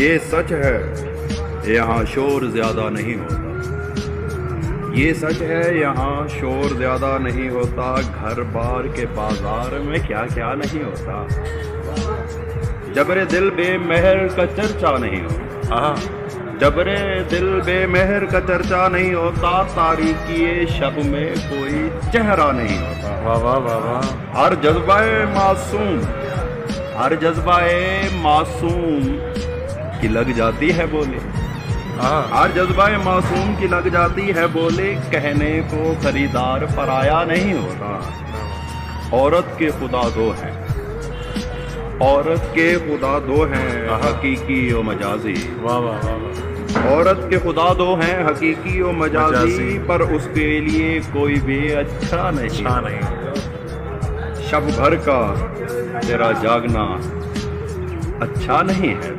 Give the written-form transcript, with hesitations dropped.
یہ سچ ہے یہاں شور زیادہ نہیں ہوتا، یہ سچ ہے یہاں شور زیادہ نہیں ہوتا، گھر بار کے بازار میں کیا کیا نہیں ہوتا، جبر دل بے مہر کا چرچا نہیں ہوتا، جبر دل بے مہر کا چرچا نہیں ہوتا، تاریکی شب میں کوئی چہرہ نہیں ہوتا، واہ واہ واہ واہ، ہر جذبہ معصوم، ہر جذبہ معصوم کی لگ جاتی ہے بولے، ہر جذبہ معصوم کی لگ جاتی ہے بولے، کہنے کو خریدار پرایا نہیں ہوتا، عورت کے خدا دو ہیں، عورت کے خدا دو ہیں، حقیقی و مجازی، واہ واہ واہ، عورت کے خدا دو ہیں، حقیقی و مجازی، پر اس کے لیے کوئی بھی اچھا نہیں، شب بھر کا تیرا جاگنا اچھا نہیں ہے۔